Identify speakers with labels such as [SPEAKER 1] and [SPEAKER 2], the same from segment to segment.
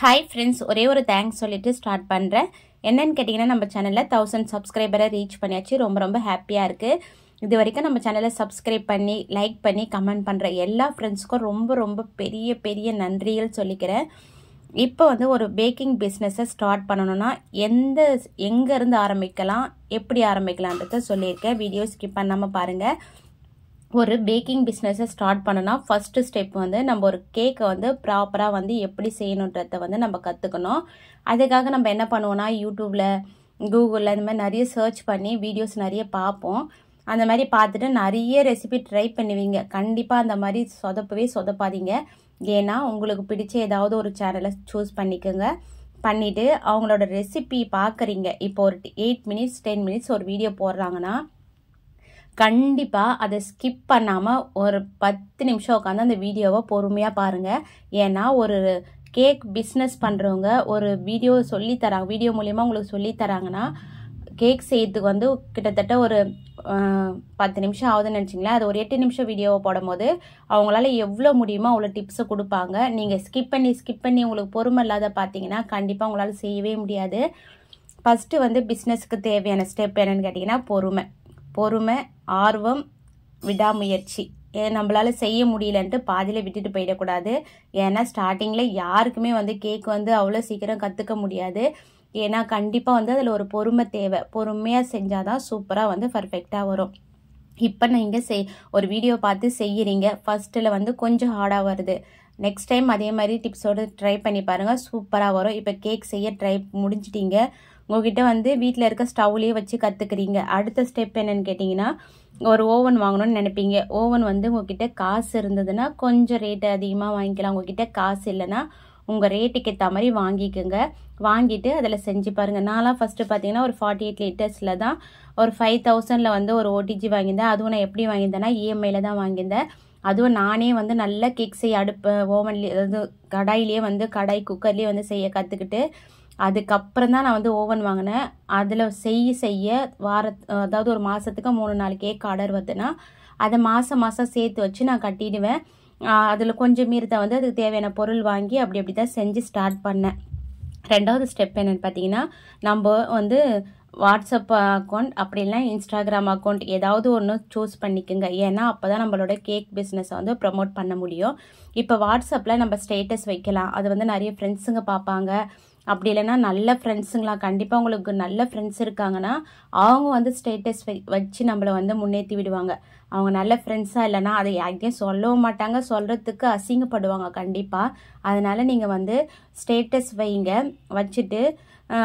[SPEAKER 1] Hi friends, ஒரே ஒரு thanks சொல்லிட்டு ஸ்டார்ட் பண்றேன். என்னன்னு கேட்டிங்கன்னா நம்ம சேனல்ல 1000 சப்ஸ்கிரைபரை ரீச் பண்ணியாச்சு. ரொம்ப ஹாப்பியா இருக்கு. இது வரைக்கும் நம்ம சேனலை சப்ஸ்கிரைப் பண்ணி லைக் பண்ணி கமெண்ட் பண்ற எல்லா ஃப்ரெண்ட்ஸ்க்கும் ரொம்ப பெரிய நன்றிகள் சொல்லிக்கிறேன். இப்போ ஒரு பேக்கிங் பிஸ்னஸை ஸ்டார்ட் பண்ணணும்னா எங்க இருந்து ஆரம்பிக்கலாம், எப்படி ஆரம்பிக்கலாம்ன்றத சொல்லியிருக்கேன். வீடியோ ஸ்கிப் பண்ணாம பாருங்க. ஒரு பேக்கிங் பிஸ்னஸை ஸ்டார்ட் பண்ணனா ஃபர்ஸ்ட் ஸ்டெப் நம்ம ஒரு கேக்கை ப்ராப்பராக எப்படி செய்யணுன்றதை நம்ம கற்றுக்கணும். அதுக்காக நம்ம என்ன பண்ணுவோம்னா யூடியூப்ல கூகுளில் இந்த மாதிரி நிறைய சர்ச் பண்ணி வீடியோஸ் நிறைய பார்ப்போம். அந்த மாதிரி பார்த்துட்டு நிறைய ரெசிபி ட்ரை பண்ணுவீங்க. கண்டிப்பாக அந்த மாதிரி சொதப்பாதீங்க. ஏன்னா உங்களுக்கு பிடிச்ச ஏதாவது ஒரு சேனலை சூஸ் பண்ணிக்கோங்க. பண்ணிவிட்டு அவங்களோட ரெசிபி பார்க்குறீங்க. இப்போ ஒரு 8 மினிட்ஸ் 10 மினிட்ஸ் ஒரு வீடியோ போடுறாங்கன்னா கண்டிப்பாக அதை ஸ்கிப் பண்ணாமல் ஒரு 10 நிமிஷம் உட்காந்து அந்த வீடியோவை பொறுமையாக பாருங்கள். ஏன்னா ஒரு கேக் பிஸ்னஸ் பண்ணுறவங்க ஒரு வீடியோ சொல்லித்தராங்க, வீடியோ மூலிமா உங்களுக்கு சொல்லித்தராங்கன்னா கேக் செய்யறதுக்கு கிட்டத்தட்ட ஒரு 10 நிமிஷம் ஆகுதுன்னு நினச்சிங்களேன். அது ஒரு 8 நிமிஷம் வீடியோவை போடும் போது அவங்களால எவ்வளோ முடியுமோ அவ்வளோ டிப்ஸை கொடுப்பாங்க. நீங்கள் ஸ்கிப் பண்ணி உங்களுக்கு பொறுமை இல்லாத பார்த்தீங்கன்னா கண்டிப்பாக உங்களால் செய்யவே முடியாது. ஃபஸ்ட்டு பிஸ்னஸ்க்கு தேவையான ஸ்டெப் என்னன்னு கேட்டிங்கன்னா பொறுமை, ஆர்வம், விடாமுயற்சி. நம்மளால செய்ய முடியலன்ட்டு பாதியில் விட்டுட்டு போயிடக்கூடாது. ஏன்னா ஸ்டார்டிங்கில் யாருக்குமே கேக் அவ்வளோ சீக்கிரம் கற்றுக்க முடியாது. ஏன்னா கண்டிப்பாக அதில் ஒரு பொறுமை தேவை. பொறுமையாக செஞ்சால் தான் சூப்பராக பர்ஃபெக்டாக வரும். இப்போ நீங்கள் ஒரு வீடியோ பார்த்து செய்கிறீங்க. ஃபர்ஸ்ட்டில் கொஞ்சம் ஹார்டாக வருது. நெக்ஸ்ட் டைம் அதே மாதிரி டிப்ஸோடு ட்ரை பண்ணி பாருங்கள், சூப்பராக வரும். இப்போ கேக் செய்ய முடிஞ்சிட்டீங்க. உங்ககிட்ட வீட்டில் இருக்க ஸ்டவ்லேயே வச்சு கற்றுக்குறீங்க. அடுத்த ஸ்டெப் என்னன்னு கேட்டிங்கன்னா ஒரு ஓவன் வாங்கணும்னு நினைப்பீங்க. ஓவன் உங்ககிட்ட காசு இருந்ததுன்னா கொஞ்சம் ரேட்டு அதிகமாக வாங்கிக்கலாம். உங்ககிட்ட காசு இல்லைன்னா உங்கள் ரேட்டுக்கு ஏற்ற மாதிரி வாங்கிக்கோங்க. வாங்கிட்டு அதில் செஞ்சு பாருங்கள். நான்லாம் ஃபஸ்ட்டு பார்த்தீங்கன்னா ஒரு 48 லிட்டர்ஸில் தான் ஒரு 5000ல் ஒரு ஓடிஜி வாங்கியிருந்தேன். அதுவும் நான் எப்படி வாங்கியிருந்தேன்னா இஎம்ஐயில் தான் வாங்கியிருந்தேன். அதுவும் நானே நல்லா கேக் செய்ய ஓவன்லேயே கடாயிலேயே கடாய் குக்கர்லேயே செய்ய கற்றுக்கிட்டு அதுக்கப்புறம் தான் நான் ஓவன் வாங்கினேன். அதில் செய்ய அதாவது ஒரு மாதத்துக்கு 3-4 கேக் ஆர்டர் வருதுன்னா அதை மாதம் சேர்த்து வச்சு நான் கட்டிடுவேன். அதில் கொஞ்சம் மீறத்தை அதுக்கு தேவையான பொருள் வாங்கி அப்படி தான் செஞ்சு ஸ்டார்ட் பண்ணேன். ரெண்டாவது ஸ்டெப் என்னென்னு பார்த்தீங்கன்னா நம்ம வாட்ஸ்அப் அக்கௌண்ட் அப்படி இல்லை இன்ஸ்டாகிராம் அக்கௌண்ட் ஏதாவது ஒன்று சூஸ் பண்ணிக்கோங்க. ஏன்னா அப்போ தான் நம்மளோட கேக் பிஸ்னஸை ப்ரமோட் பண்ண முடியும். இப்போ வாட்ஸ்அப்பில் நம்ம ஸ்டேட்டஸ் வைக்கலாம். அது நிறைய ஃப்ரெண்ட்ஸுங்க பார்ப்பாங்க. அப்படி இல்லைன்னா நல்ல ஃப்ரெண்ட்ஸுங்களா, கண்டிப்பாக உங்களுக்கு நல்ல ஃப்ரெண்ட்ஸ் இருக்காங்கன்னா அவங்க ஸ்டேட்டஸ் வச்சு நம்மளை முன்னேற்றி விடுவாங்க. அவங்க நல்ல ஃப்ரெண்ட்ஸாக இல்லைன்னா அதை யார்கிட்டையும் சொல்லவும் மாட்டாங்க, சொல்கிறதுக்கு அசிங்கப்படுவாங்க கண்டிப்பாக. அதனால் நீங்கள் ஸ்டேட்டஸ் வைங்க. வச்சுட்டு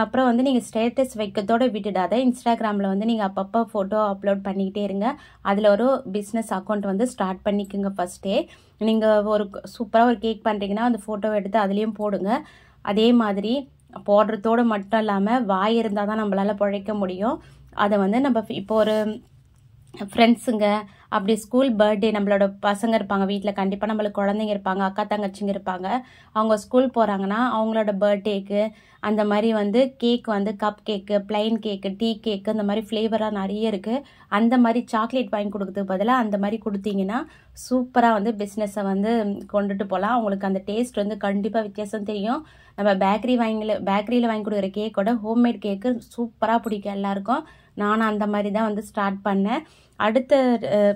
[SPEAKER 1] அப்புறம் நீங்கள் ஸ்டேட்டஸ் வைக்கிறதோடு விட்டுடாத இன்ஸ்டாகிராமில் நீங்கள் அப்பப்போ ஃபோட்டோ அப்லோட் பண்ணிக்கிட்டே இருங்க. அதில் ஒரு பிஸ்னஸ் அக்கௌண்ட் ஸ்டார்ட் பண்ணிக்கோங்க. ஃபஸ்ட்டே நீங்கள் ஒரு சூப்பராக ஒரு கேக் பண்ணுறீங்கன்னா அந்த ஃபோட்டோவை எடுத்து அதுலேயும் போடுங்க. அதே மாதிரி போடுறதோடு மட்டும் இல்லாமல் வாய் இருந்தால் தான் நம்மளால் பிழைக்க முடியும். அதை நம்ம இப்போ ஒரு ஃப்ரெண்ட்ஸுங்க அப்படி ஸ்கூல் பர்த்டே நம்மளோட பசங்க இருப்பாங்க வீட்டில், கண்டிப்பாக நம்மளுக்கு குழந்தைங்க இருப்பாங்க, அக்கா தங்கச்சிங்க இருப்பாங்க. அவங்க ஸ்கூல் போகிறாங்கன்னா அவங்களோட பர்த்டேக்கு அந்த மாதிரி cake cup cake, plain cake, tea கேக்கு, அந்த மாதிரி ஃப்ளேவராக நிறைய இருக்குது. அந்த மாதிரி சாக்லேட் வாங்கி கொடுக்கறதுக்கு பதிலாக அந்த மாதிரி கொடுத்தீங்கன்னா சூப்பராக பிஸ்னஸை கொண்டுட்டு போகலாம். அவங்களுக்கு அந்த டேஸ்ட் கண்டிப்பாக வித்தியாசம் தெரியும். நம்ம பேக்கரியில் வாங்கி கொடுக்குற கேக்கோட ஹோம்மேட் கேக்கு சூப்பராக பிடிக்கும் எல்லாருக்கும். நானும் அந்த மாதிரி தான் ஸ்டார்ட் பண்ணேன். அடுத்த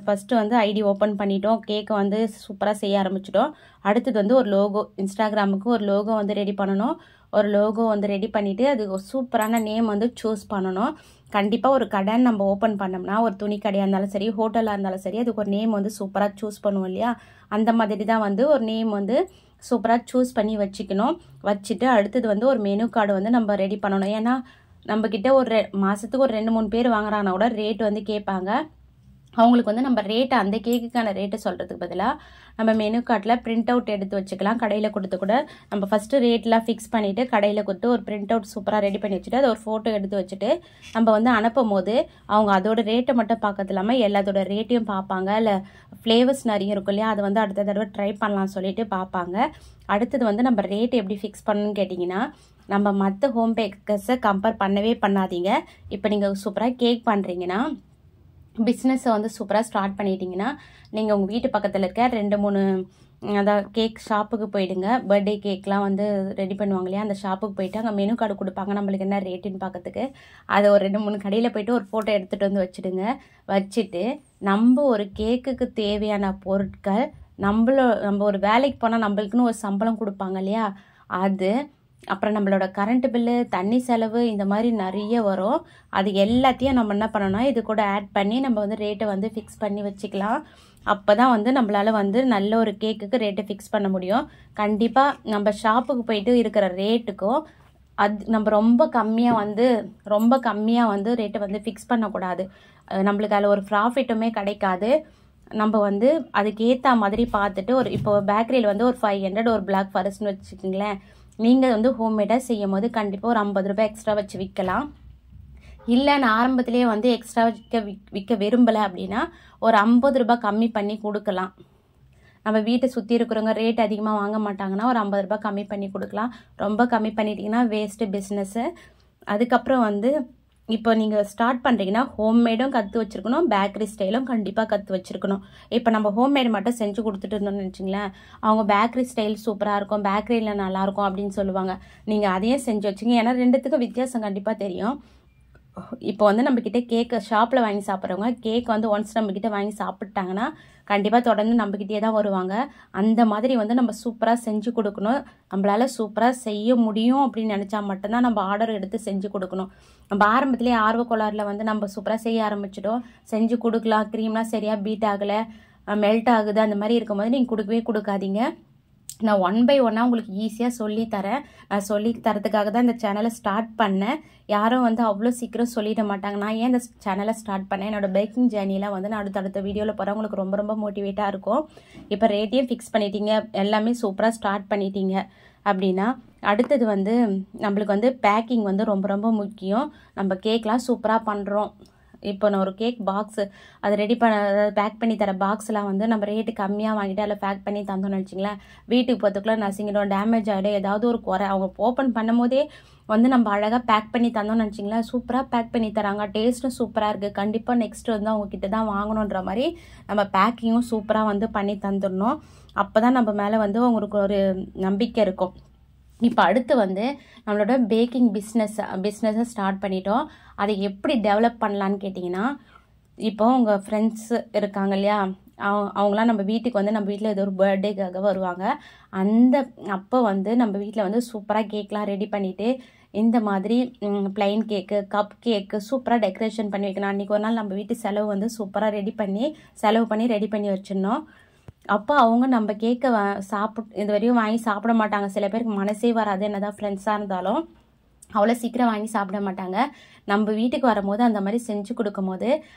[SPEAKER 1] ஃபஸ்ட்டு ஐடி ஓப்பன் பண்ணிட்டோம். கேக்கை சூப்பராக செய்ய ஆரம்பிச்சிட்டோம். அடுத்தது ஒரு லோகோ, இன்ஸ்டாகிராமுக்கு ஒரு லோகோ ரெடி பண்ணணும். ஒரு லோகோ ரெடி பண்ணிவிட்டு அது ஒரு சூப்பரான நேம் சூஸ் பண்ணணும். கண்டிப்பாக ஒரு கடைன்னு நம்ம ஓப்பன் பண்ணோம்னா ஒரு துணி கடையாக இருந்தாலும் சரி, ஹோட்டலாக இருந்தாலும் சரி, அதுக்கு ஒரு நேம் சூப்பராக சூஸ் பண்ணுவோம் இல்லையா? அந்த மாதிரி தான் ஒரு நேம் சூப்பராக சூஸ் பண்ணி வச்சுக்கணும். வச்சுட்டு அடுத்தது ஒரு மெனு கார்டு நம்ம ரெடி பண்ணணும். ஏன்னா நம்மக்கிட்ட ஒரு மாதத்துக்கு ஒரு 2-3 பேர் வாங்குறாங்கன்னா கூட ரேட் கேட்பாங்க. அவங்களுக்கு நம்ம ரேட்டை அந்த கேக்குக்கான ரேட்டை சொல்கிறதுக்கு பதிலாக நம்ம மெனு கார்டில் பிரிண்ட் அவுட் எடுத்து வச்சுக்கலாம். கடையில் கொடுத்து கூட நம்ம ஃபஸ்ட்டு ரேட்லாம் ஃபிக்ஸ் பண்ணிவிட்டு கடையில் கொடுத்து ஒரு பிரிண்ட் அவுட் சூப்பராக ரெடி பண்ணி வச்சுட்டு அதை ஒரு ஃபோட்டோ எடுத்து வச்சுட்டு நம்ம அனுப்பும் போது அவங்க அதோட ரேட்டை மட்டும் பார்க்கறது இல்லாமல் எல்லாத்தோட ரேட்டையும் பார்ப்பாங்க. இல்லை ஃப்ளேவர்ஸ் நிறைய இருக்கும் இல்லையா, அதை அடுத்த தடவை ட்ரை பண்ணலாம்னு சொல்லிட்டு பார்ப்பாங்க. அடுத்தது நம்ம ரேட் எப்படி ஃபிக்ஸ் பண்ணணும்னு கேட்டிங்கன்னா நம்ம மற்ற ஹோம் பேக்கர்ஸை கம்பேர் பண்ணவே பண்ணாதீங்க. இப்போ நீங்கள் சூப்பராக கேக் பண்ணுறீங்கன்னா பிஸ்னஸை சூப்பராக ஸ்டார்ட் பண்ணிட்டீங்கன்னா நீங்கள் உங்கள் வீட்டு பக்கத்தில் இருக்க 2-3 அதான் கேக் ஷாப்புக்கு போயிடுங்க. பர்த்டே கேக்லாம் வந்து ரெடி பண்ணுவாங்க இல்லையா, அந்த ஷாப்புக்கு போயிட்டு அங்கே மெனு கார்டு கொடுப்பாங்க நம்மளுக்கு என்ன ரேட்டுன்னு பார்க்கறதுக்கு. அதை ஒரு 2-3 கடையில் போயிட்டு ஒரு ஃபோட்டோ எடுத்துகிட்டு வந்து வச்சுடுங்க. வச்சுட்டு நம்ம ஒரு கேக்குக்கு தேவையான பொருட்கள் நம்ம ஒரு வேலைக்கு போனால் நம்மளுக்குன்னு ஒரு சம்பளம் கொடுப்பாங்க இல்லையா, அது அப்புறம் நம்மளோட கரண்ட் பில்லு, தண்ணி செலவு, இந்த மாதிரி நிறைய வரும். அது எல்லாத்தையும் நம்ம என்ன பண்ணணும்னா இது கூட ஆட் பண்ணி நம்ம வந்து ரேட்டை வந்து ஃபிக்ஸ் பண்ணி வச்சுக்கலாம். அப்போ தான் வந்து நம்மளால் வந்து நல்ல ஒரு கேக்குக்கு ரேட்டை ஃபிக்ஸ் பண்ண முடியும். கண்டிப்பாக நம்ம ஷாப்புக்கு போயிட்டு இருக்கிற ரேட்டுக்கும் அது நம்ம ரொம்ப கம்மியாக வந்து ரேட்டை வந்து ஃபிக்ஸ் பண்ணக்கூடாது. நம்மளுக்கு அதில் ஒரு ப்ராஃபிட்டுமே கிடைக்காது. நம்ம வந்து அதுக்கு ஏற்ற மாதிரி பார்த்துட்டு இப்போ பேக்கரியில் வந்து ஒரு 500 ஒரு பிளாக் ஃபாரஸ்ட்னு வச்சுக்கிங்களேன். நீங்கள் வந்து ஹோம்மேடாக செய்யும் போது கண்டிப்பாக ஒரு 50 ரூபாய் எக்ஸ்ட்ரா வச்சு விற்கலாம். இல்லை நான் ஆரம்பத்திலேயே வந்து எக்ஸ்ட்ரா விற்க விரும்பலை அப்படின்னா ஒரு 50 ரூபாய் கம்மி பண்ணி கொடுக்கலாம். நம்ம வீட்டை சுற்றி இருக்கிறவங்க ரேட் அதிகமாக வாங்க மாட்டாங்கன்னா ஒரு 50 ரூபாய் கம்மி பண்ணி கொடுக்கலாம். ரொம்ப கம்மி பண்ணிட்டீங்கன்னா வேஸ்ட்டு பிஸ்னஸ்ஸு. அதுக்கப்புறம் வந்து இப்போ நீங்கள் ஸ்டார்ட் பண்ணுறீங்கன்னா ஹோம்மேடும் கற்று வச்சுருக்கணும், பேக்கரி ஸ்டைலும் கண்டிப்பாக கற்று வச்சுருக்கணும். இப்போ நம்ம ஹோம்மேட் மட்டும் செஞ்சு கொடுத்துட்டு இருந்தோம்னு வச்சுங்களேன், அவங்க பேக்கரி ஸ்டைல் சூப்பராக இருக்கும், பேக்கரியில் நல்லாயிருக்கும் அப்படின்னு சொல்லுவாங்க. நீங்கள் அதையே செஞ்சு வச்சுங்க. ஏன்னா ரெண்டுத்துக்கும் வித்தியாசம் கண்டிப்பாக தெரியும். இப்போ வந்து நம்மக்கிட்ட கேக்கு ஷாப்பில் வாங்கி சாப்பிட்றவங்க கேக் வந்து ஒன்ஸ் நம்மக்கிட்ட வாங்கி சாப்பிட்டாங்கன்னா கண்டிப்பாக தொடர்ந்து நம்மக்கிட்டே தான் வருவாங்க. அந்த மாதிரி வந்து நம்ம சூப்பராக செஞ்சு கொடுக்கணும். நம்மளால் சூப்பராக செய்ய முடியும் அப்படின்னு நினச்சா மட்டும்தான் நம்ம ஆர்டர் எடுத்து செஞ்சு கொடுக்கணும். நம்ம ஆரம்பத்துலேயே ஆர்வக்கோளாறில் வந்து நம்ம சூப்பராக செய்ய ஆரம்பிச்சிட்டோம், செஞ்சு கொடுக்கலாம், க்ரீம்லாம் சரியாக பீட் ஆகலை, மெல்ட் ஆகுது, அந்த மாதிரி இருக்கும்போது நீங்கள் கொடுக்கவே கொடுக்காதீங்க. நான் 1 by 1 உங்களுக்கு ஈஸியாக சொல்லித்தரேன். நான் சொல்லி தரத்துக்காக தான் இந்த சேனலை ஸ்டார்ட் பண்ணேன். யாரும் வந்து அவ்வளோ சீக்கிரம் சொல்லிட மாட்டாங்க. நான் ஏன் இந்த சேனலை ஸ்டார்ட் பண்ணேன், என்னோட பேக்கிங் ஜேர்னியில் வந்து நான் அடுத்தடுத்த வீடியோவில் போகிறேன், உங்களுக்கு ரொம்ப ரொம்ப மோட்டிவேட்டாக இருக்கும். இப்போ ரேட்டையும் ஃபிக்ஸ் பண்ணிட்டீங்க, எல்லாமே சூப்பராக ஸ்டார்ட் பண்ணிட்டீங்க அப்படின்னா அடுத்தது வந்து நம்மளுக்கு வந்து பேக்கிங் வந்து ரொம்ப ரொம்ப முக்கியம். நம்ம கேக்லாம் சூப்பராக பண்ணுறோம். இப்போ நான் ஒரு கேக் பாக்ஸு அதை பேக் பண்ணி தர பாக்ஸ்லாம் வந்து நம்ம ரேட்டு கம்மியாக வாங்கிட்டு அதில் பேக் பண்ணி தந்தோம்னு வச்சிங்களேன், வீட்டுக்கு போகிறதுக்குள்ள நசிங்கிடும், டேமேஜ் ஆகிடும், ஏதாவது ஒரு குறை. அவங்க ஓப்பன் பண்ணும் போதே வந்து நம்ம அழகாக பேக் பண்ணி தந்தோம்னு வச்சிங்களேன், சூப்பராக பேக் பண்ணி தராங்க, டேஸ்ட்டும் சூப்பராக இருக்குது, கண்டிப்பாக நெக்ஸ்ட் வந்து அவங்கக்கிட்ட தான் வாங்கணுன்ற மாதிரி நம்ம பேக்கிங்கும் சூப்பராக வந்து பண்ணி தந்துடணும். அப்போ தான் நம்ம மேலே வந்து அவங்களுக்கு ஒரு நம்பிக்கை இருக்கும். இப்போ அடுத்து வந்து நம்மளோட பேக்கிங் பிஸ்னஸை ஸ்டார்ட் பண்ணிட்டோம். அதை எப்படி டெவலப் பண்ணலான்னு கேட்டிங்கன்னா, இப்போ உங்கள் ஃப்ரெண்ட்ஸு இருக்காங்க இல்லையா, அவங்களாம் நம்ம வீட்டுக்கு வந்து நம்ம வீட்டில் ஏதோ ஒரு பர்த்டேக்காக வருவாங்க. அப்போ வந்து நம்ம வீட்டில் வந்து சூப்பராக கேக்லாம் ரெடி பண்ணிவிட்டு இந்த மாதிரி பிளைன் கேக்கு, கப் கேக்கு சூப்பராக டெக்கரேஷன் பண்ணி வைக்கணும். அன்றைக்கி ஒரு நாள் நம்ம வீட்டு செலவு வந்து சூப்பராக ரெடி பண்ணி வச்சிடணும். அப்போ அவங்க நம்ம கேக்கை இது வரையும் வாங்கி சாப்பிட மாட்டாங்க. சில பேருக்கு மனசே வராது, என்னதான் ஃப்ரெண்ட்ஸாக இருந்தாலும் அவ்வளோ சீக்கிரம் வாங்கி சாப்பிட மாட்டாங்க. நம்ம வீட்டுக்கு வரும்போது அந்த மாதிரி செஞ்சு கொடுக்கும் போது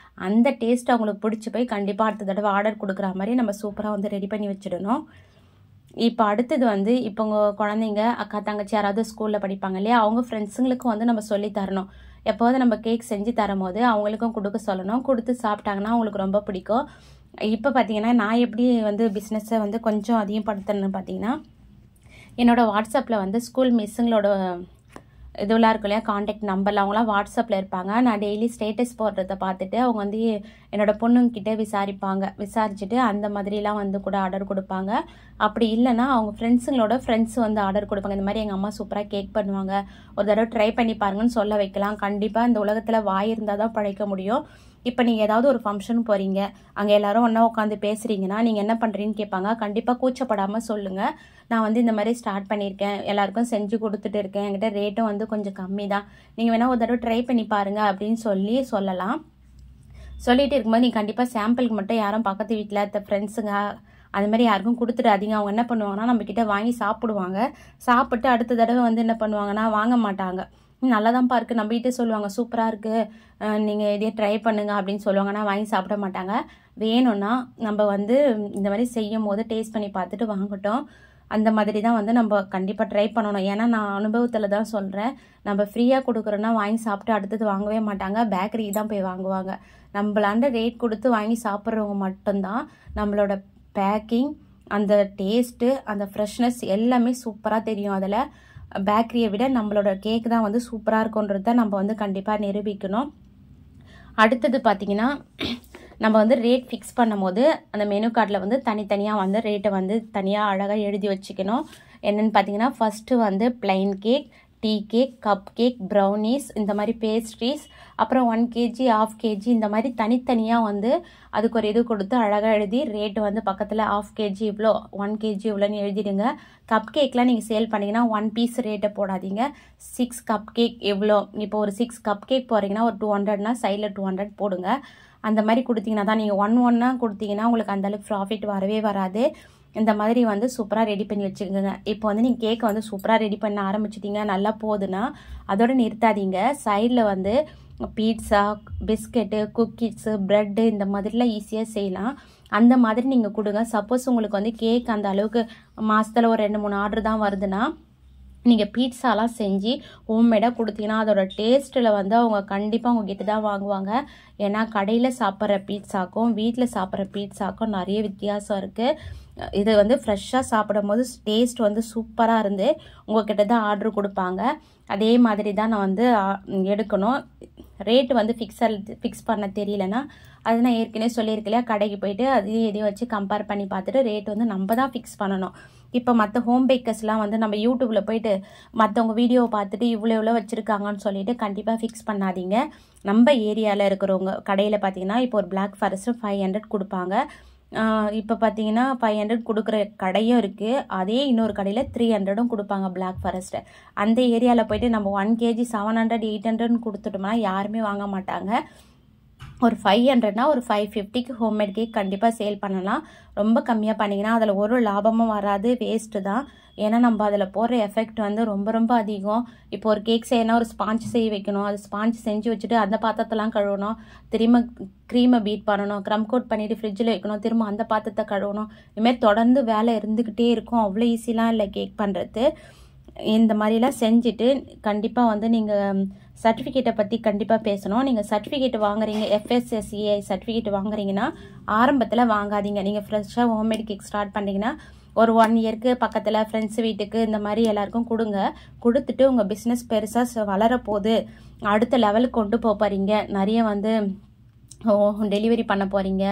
[SPEAKER 1] அந்த டேஸ்ட் அவங்களுக்கு பிடிச்சி போய் கண்டிப்பாக அடுத்த தடவை ஆர்டர் கொடுக்குற மாதிரி நம்ம சூப்பராக வந்து ரெடி பண்ணி வச்சிடணும். இப்போ அடுத்தது வந்து இப்போ உங்கள் குழந்தைங்க, அக்கா தங்கச்சி யாராவது ஸ்கூலில் படிப்பாங்க இல்லையா, அவங்க ஃப்ரெண்ட்ஸுங்களுக்கும் வந்து நம்ம சொல்லி தரணும். எப்போது நம்ம கேக் செஞ்சு தரும் போது அவங்களுக்கும் கொடுக்க சொல்லணும். கொடுத்து சாப்பிட்டாங்கன்னா அவங்களுக்கு ரொம்ப பிடிக்கும். இப்போ பார்த்தீங்கன்னா நான் எப்படி வந்து பிஸ்னஸை வந்து கொஞ்சம் அதிகப்படுத்துறேன்னு பார்த்தீங்கன்னா, என்னோடய வாட்ஸ்அப்பில் வந்து ஸ்கூல் மிஸ்ஸுங்களோட இதெல்லாம் இருக்கும் இல்லையா, கான்டாக்ட் நம்பரில் அவங்களாம் வாட்ஸ்அப்பில் இருப்பாங்க. நான் டெய்லி ஸ்டேட்டஸ் போடுறத பார்த்துட்டு அவங்க வந்து என்னோடய பொண்ணுங்கிட்ட விசாரிச்சுட்டு அந்த மாதிரிலாம் வந்து கூட ஆர்டர் கொடுப்பாங்க. அப்படி இல்லைன்னா அவங்க ஃப்ரெண்ட்ஸ் வந்து ஆர்டர் கொடுப்பாங்க. இந்த மாதிரி எங்கள் அம்மா சூப்பராக கேக் பண்ணுவாங்க, ஒரு தடவை ட்ரை பண்ணி பாருங்கன்னு சொல்ல வைக்கலாம். கண்டிப்பாக இந்த உலகத்தில் வாய் இருந்தால் தான் பழைக்க முடியும். இப்போ நீங்கள் ஏதாவது ஒரு ஃபங்க்ஷன் போகிறீங்க, அங்கே எல்லோரும் ஒன்றா உட்காந்து பேசுகிறீங்கன்னா நீங்கள் என்ன பண்ணுறீன்னு கேட்பாங்க. கண்டிப்பாக கூச்சப்படாமல் சொல்லுங்கள், நான் வந்து இந்த மாதிரி ஸ்டார்ட் பண்ணியிருக்கேன், எல்லாருக்கும் செஞ்சு கொடுத்துட்டு இருக்கேன், என்கிட்ட ரேட்டும் வந்து கொஞ்சம் கம்மி தான், நீங்கள் வேணால் ஒரு தடவை ட்ரை பண்ணி பாருங்கள் அப்படின்னு சொல்லலாம். சொல்லிகிட்டு இருக்கும்போது நீங்கள் கண்டிப்பாக சாம்பிளுக்கு மட்டும் யாரும் பக்கத்து வீட்டில் ஃப்ரெண்ட்ஸுங்க அது மாதிரி யாருக்கும் கொடுத்துடாதீங்க. அவங்க என்ன பண்ணுவாங்கன்னா நம்மக்கிட்ட வாங்கி சாப்பிடுவாங்க. சாப்பிட்டு அடுத்த தடவை வந்து என்ன பண்ணுவாங்கன்னா வாங்க மாட்டாங்க. நல்லா தான்ப்பா இருக்குது, நம்பிக்கிட்டே சொல்லுவாங்க சூப்பராக இருக்குது, நீங்கள் இதே ட்ரை பண்ணுங்க அப்படின்னு சொல்லுவாங்க. ஆனால் வாங்கி சாப்பிட மாட்டாங்க. வேணும்னா நம்ம வந்து இந்த மாதிரி செய்யும் போது டேஸ்ட் பண்ணி பார்த்துட்டு வாங்கட்டும். அந்த மாதிரி தான் வந்து நம்ம கண்டிப்பாக ட்ரை பண்ணணும். ஏன்னா நான் அனுபவத்தில் தான் சொல்கிறேன். நம்ம ஃப்ரீயாக கொடுக்குறோன்னா வாங்கி சாப்பிட்டு அடுத்தது வாங்கவே மாட்டாங்க, பேக்கரிக்கு தான் போய் வாங்குவாங்க. நம்மளாண்ட ரேட் கொடுத்து வாங்கி சாப்பிட்றவங்க மட்டும்தான் நம்மளோட பேக்கிங், அந்த டேஸ்ட்டு, அந்த ஃப்ரெஷ்னஸ் எல்லாமே சூப்பராக தெரியும். அதில் பேக்கரியை விட நம்மளோட கேக் தான் வந்து சூப்பராக இருக்குன்றத நம்ம வந்து கண்டிப்பாக நிரூபிக்கணும். அடுத்தது பார்த்திங்கன்னா நம்ம வந்து ரேட் ஃபிக்ஸ் பண்ணும்போது அந்த மெனு கார்டில் வந்து தனித்தனியாக வந்து ரேட்டை வந்து தனியாக அழகாக எழுதி வச்சுக்கணும். என்னென்னு பார்த்தீங்கன்னா ஃபஸ்ட்டு வந்து plain cake, tea cake, cup cake, brownies, இந்த மாதிரி பேஸ்ட்ரீஸ், அப்புறம் 1 kg 1/2 kg இந்த மாதிரி தனித்தனியாக வந்து அதுக்கு ஒரு இது கொடுத்து அழகாக எழுதி ரேட்டு வந்து பக்கத்தில் 1/2 kg இவ்வளோ, 1 kg இவ்வளோன்னு எழுதிடுங்க. கப் கேக்லாம் நீங்கள் சேல் பண்ணிங்கன்னா 1 பீஸ் ரேட்டை போடாதீங்க. 6 கப் கேக் எவ்வளோ, இப்போ ஒரு 6 கப் கேக் போகிறீங்கன்னா ஒரு 200னா சைடில் 200 போடுங்க. அந்த மாதிரி கொடுத்தீங்கன்னா தான், நீங்கள் 1 கொடுத்தீங்கன்னா உங்களுக்கு அந்தளவுக்கு ப்ராஃபிட் வரவே வராது. இந்த மாதிரி வந்து சூப்பராக ரெடி பண்ணி வச்சுக்கோங்க. இப்போ வந்து நீங்கள் கேக்கை வந்து சூப்பராக ரெடி பண்ண ஆரம்பிச்சிட்டிங்க, நல்லா போகுதுன்னா அதோட நிறுத்தாதீங்க. சைடில் வந்து பீட்சா, பிஸ்கெட்டு, குக்கீஸு, ப்ரெட்டு இந்த மாதிரிலாம் ஈஸியாக செய்யலாம். அந்த மாதிரி நீங்கள் கொடுங்க. சப்போஸ் உங்களுக்கு வந்து கேக் அந்த அளவுக்கு மாதத்தில் ஒரு 2-3 ஆர்டர் தான் வருதுன்னா நீங்கள் பீட்சாலாம் செஞ்சு ஹோம்மேடாக கொடுத்தீங்கன்னா அதோட டேஸ்ட்டில் வந்து அவங்க கண்டிப்பாக உங்ககிட்ட தான் வாங்குவாங்க. ஏன்னா கடையில் சாப்பிட்ற பீட்சாக்கும் வீட்டில் சாப்பிட்ற பீட்சாக்கும் நிறைய வித்தியாசம் இருக்குது. இது வந்து ஃப்ரெஷ்ஷாக சாப்பிடும் போது டேஸ்ட் வந்து சூப்பராக இருந்து உங்கள்கிட்ட தான் ஆர்டர் கொடுப்பாங்க. அதே மாதிரி தான் நான் வந்து எடுக்கணும். ரேட்டு வந்து ஃபிக்ஸ் பண்ண தெரியலனா அது நான் ஏற்கனவே சொல்லியிருக்கலையா, கடைக்கு போயிட்டு அதையும் எதையும் வச்சு கம்பேர் பண்ணி பார்த்துட்டு ரேட் வந்து நம்ம தான் ஃபிக்ஸ் பண்ணணும். இப்போ மற்ற ஹோம் பேக்கர்ஸ்லாம் வந்து நம்ம யூடியூப்பில் போயிட்டு மற்றவங்க வீடியோவை பார்த்துட்டு இவ்வளோ வச்சுருக்காங்கன்னு சொல்லிட்டு கண்டிப்பாக ஃபிக்ஸ் பண்ணாதீங்க. நம்ம ஏரியாவில் இருக்கிறவங்க கடையில் பார்த்தீங்கன்னா இப்போ ஒரு பிளாக் ஃபாரஸ்ட்டு 500 கொடுப்பாங்க. இப்போ பார்த்தீங்கன்னா 500 கொடுக்குற கடையும் இருக்குது. அதே இன்னொரு கடையில் 300ம் கொடுப்பாங்க பிளாக் ஃபாரஸ்ட்டு. அந்த ஏரியாவில் போயிட்டு நம்ம 1 kg 700 800ன்னு கொடுத்துட்டோம்னா யாருமே வாங்க மாட்டாங்க. ஒரு 500னா ஒரு 550க்கு ஹோம்மேட் கேக் கண்டிப்பாக சேல் பண்ணலாம். ரொம்ப கம்மியாக பண்ணிங்கன்னா அதில் ஒரு லாபமும் வராது, வேஸ்ட்டு தான். ஏன்னா நம்ம அதில் போடுற எஃபெக்ட் வந்து ரொம்ப அதிகம். இப்போ ஒரு கேக் செய்யணும், ஒரு ஸ்பாஞ்ச் செய்ய வைக்கணும், அது ஸ்பாஞ்ச் செஞ்சு வச்சுட்டு அந்த பாத்திரத்தெல்லாம் கழுவணும், திரும்ப க்ரீமை பீட் பண்ணணும், க்ரம் கோட் பண்ணிவிட்டு ஃப்ரிட்ஜில் வைக்கணும், திரும்ப அந்த பாத்திரத்தை கழுவணும். இதுமாரி தொடர்ந்து வேலை இருந்துக்கிட்டே இருக்கும். அவ்வளோ ஈஸிலாம் இல்லை கேக் பண்ணுறது. இந்த மாதிரிலாம் செஞ்சுட்டு கண்டிப்பாக வந்து நீங்கள் சர்டிஃபிகேட்டை பற்றி கண்டிப்பாக பேசணும். நீங்கள் சர்டிஃபிகேட் வாங்குறீங்க, FSSAI சர்டிஃபிகேட் வாங்குறீங்கன்னா ஆரம்பத்தில் வாங்காதீங்க. நீங்கள் ஃப்ரெஷ்ஷாக ஹோம்மேட் கேக் ஸ்டார்ட் பண்ணிங்கன்னா ஒரு 1 இயருக்கு பக்கத்தில் ஃப்ரெண்ட்ஸ் வீட்டுக்கு இந்த மாதிரி எல்லாருக்கும் கொடுங்க. கொடுத்துட்டு உங்கள் பிஸ்னஸ் பெருசாக வளரப்போகுது, அடுத்த லெவலுக்கு கொண்டு போகிறீங்க, நிறைய வந்து டெலிவரி பண்ண போகிறீங்க,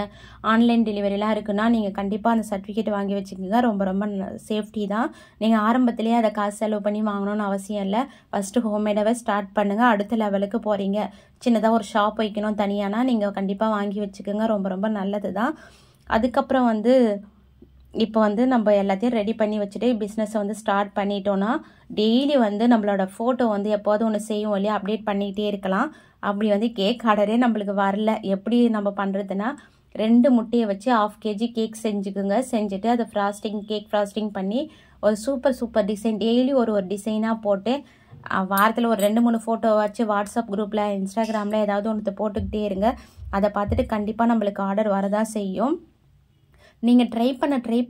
[SPEAKER 1] ஆன்லைன் டெலிவரிலாம் இருக்குன்னா நீங்கள் கண்டிப்பாக அந்த சர்டிஃபிகேட் வாங்கி வச்சுக்கோங்க. ரொம்ப சேஃப்டி தான். நீங்கள் ஆரம்பத்திலேயே அதை காசு செலவு பண்ணி வாங்கணும்னு அவசியம் இல்லை. ஃபஸ்ட்டு ஹோம்மேடாகவே ஸ்டார்ட் பண்ணுங்கள், அடுத்த லெவலுக்கு போகிறீங்க. சின்னதாக ஒரு ஷாப் வைக்கணும் தனியானா நீங்கள் கண்டிப்பாக வாங்கி வச்சுக்கோங்க. ரொம்ப நல்லது தான். அதுக்கப்புறம் வந்து இப்போ வந்து நம்ம எல்லாத்தையும் ரெடி பண்ணி வச்சுட்டு பிஸ்னஸை வந்து ஸ்டார்ட் பண்ணிட்டோன்னா டெய்லி வந்து நம்மளோட ஃபோட்டோ வந்து எப்போது ஒன்று செய்யும் இல்லையா, அப்டேட் பண்ணிகிட்டே இருக்கலாம். அப்படி வந்து கேக் ஆர்டரே நம்மளுக்கு வரல, எப்படி நம்ம பண்ணுறதுன்னா 2 முட்டையை வச்சு 1/2 kg கேக் செஞ்சுக்குங்க. செஞ்சுட்டு அதை கேக் ஃப்ராஸ்டிங் பண்ணி ஒரு சூப்பர் டிசைன் டெய்லி ஒரு டிசைனாக போட்டு வாரத்தில் ஒரு 2-3 ஃபோட்டோ வச்சு வாட்ஸ்அப் குரூப்பில், இன்ஸ்டாகிராமில் ஏதாவது ஒன்று போட்டுக்கிட்டே இருங்க. அதை பார்த்துட்டு கண்டிப்பாக நம்மளுக்கு ஆர்டர் வரதான் செய்யும். நீங்கள் ட்ரை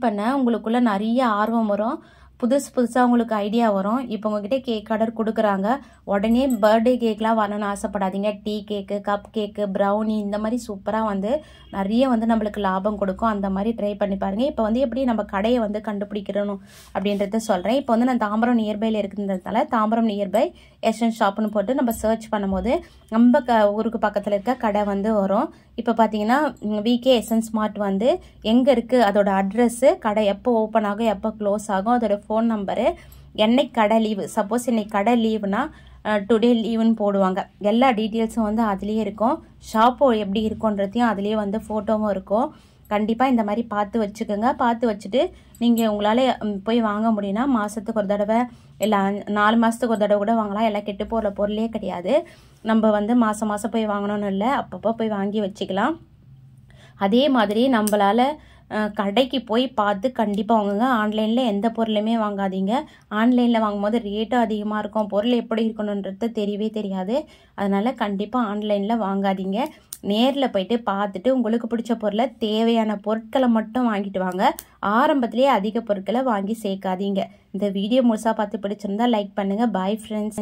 [SPEAKER 1] பண்ண உங்களுக்குள்ளே நிறைய ஆர்வம் வரும், புதுசாக உங்களுக்கு ஐடியா வரும். இப்போ உங்ககிட்ட கேக் ஆர்டர் கொடுக்குறாங்க, உடனே பர்த்டே கேக்லாம் வரணும்னு ஆசைப்படாதீங்க. டீ கேக்கு, கப் கேக்கு, ப்ரௌனி இந்த மாதிரி சூப்பராக வந்து நிறைய வந்து நம்மளுக்கு லாபம் கொடுக்கும். அந்த மாதிரி ட்ரை பண்ணி பாருங்கள். இப்போ வந்து எப்படி நம்ம கடையை வந்து கண்டுபிடிக்கிறணும் அப்படின்றத சொல்கிறேன். இப்போ வந்து நான் தாம்பரம் நியர்பையில் இருக்கிறதுனால தாம்பரம் நியர்பை எஸ்என் ஷாப்னு போட்டு நம்ம சர்ச் பண்ணும்போது நம்ம ஊருக்கு பக்கத்தில் இருக்க கடை வந்து வரும். இப்போ பார்த்தீங்கன்னா விகே எஸ்என் ஸ்மார்ட் வந்து எங்கே இருக்குது, அதோட அட்ரெஸ்ஸு, கடை எப்போ ஓப்பன் ஆகும், எப்போ க்ளோஸ் ஆகும், அதோட ஃபோன் நம்பரு, என்னைக்கு கடை லீவு, சப்போஸ் இன்னைக்கு கடை லீவுனா டுடே லீவுன்னு போடுவாங்க. எல்லா டீட்டெயில்ஸும் வந்து அதுலேயே இருக்கும். ஷாப்போ எப்படி இருக்குன்றதையும் அதுலேயே வந்து ஃபோட்டோவும் இருக்கும். கண்டிப்பாக இந்த மாதிரி பார்த்து வச்சுக்கோங்க. பார்த்து வச்சுட்டு நீங்கள் உங்களால் போய் வாங்க முடியும்னா மாதத்துக்கு ஒரு தடவை இல்லை 4 மாதத்துக்கு ஒரு தடவை கூட வாங்கலாம். எல்லாம் கெட்டு போகிற பொருளே கிடையாது. நம்ம வந்து மாதம் போய் வாங்கணும்னு இல்லை, அப்பப்போ போய் வாங்கி வச்சுக்கலாம். அதே மாதிரி நம்மளால் கடைக்கு போய் பார்த்து கண்டிப்பாக வாங்குங்க. ஆன்லைனில் எந்த பொருளையுமே வாங்காதீங்க. ஆன்லைனில் வாங்கும்போது ரேட்டும் அதிகமாக இருக்கும், பொருள் எப்படி இருக்கணுன்றது தெரியவே தெரியாது. அதனால் கண்டிப்பாக ஆன்லைனில் வாங்காதீங்க. நேரில் போயிட்டு பார்த்துட்டு உங்களுக்கு பிடிச்ச பொருளை, தேவையான பொருட்களை மட்டும் வாங்கிட்டு வாங்க. ஆரம்பத்திலேயே அதிக பொருட்களை வாங்கி சேர்க்காதீங்க. இந்த வீடியோ முழுசாக பார்த்து பிடிச்சிருந்தா லைக் பண்ணுங்கள். Bye friends.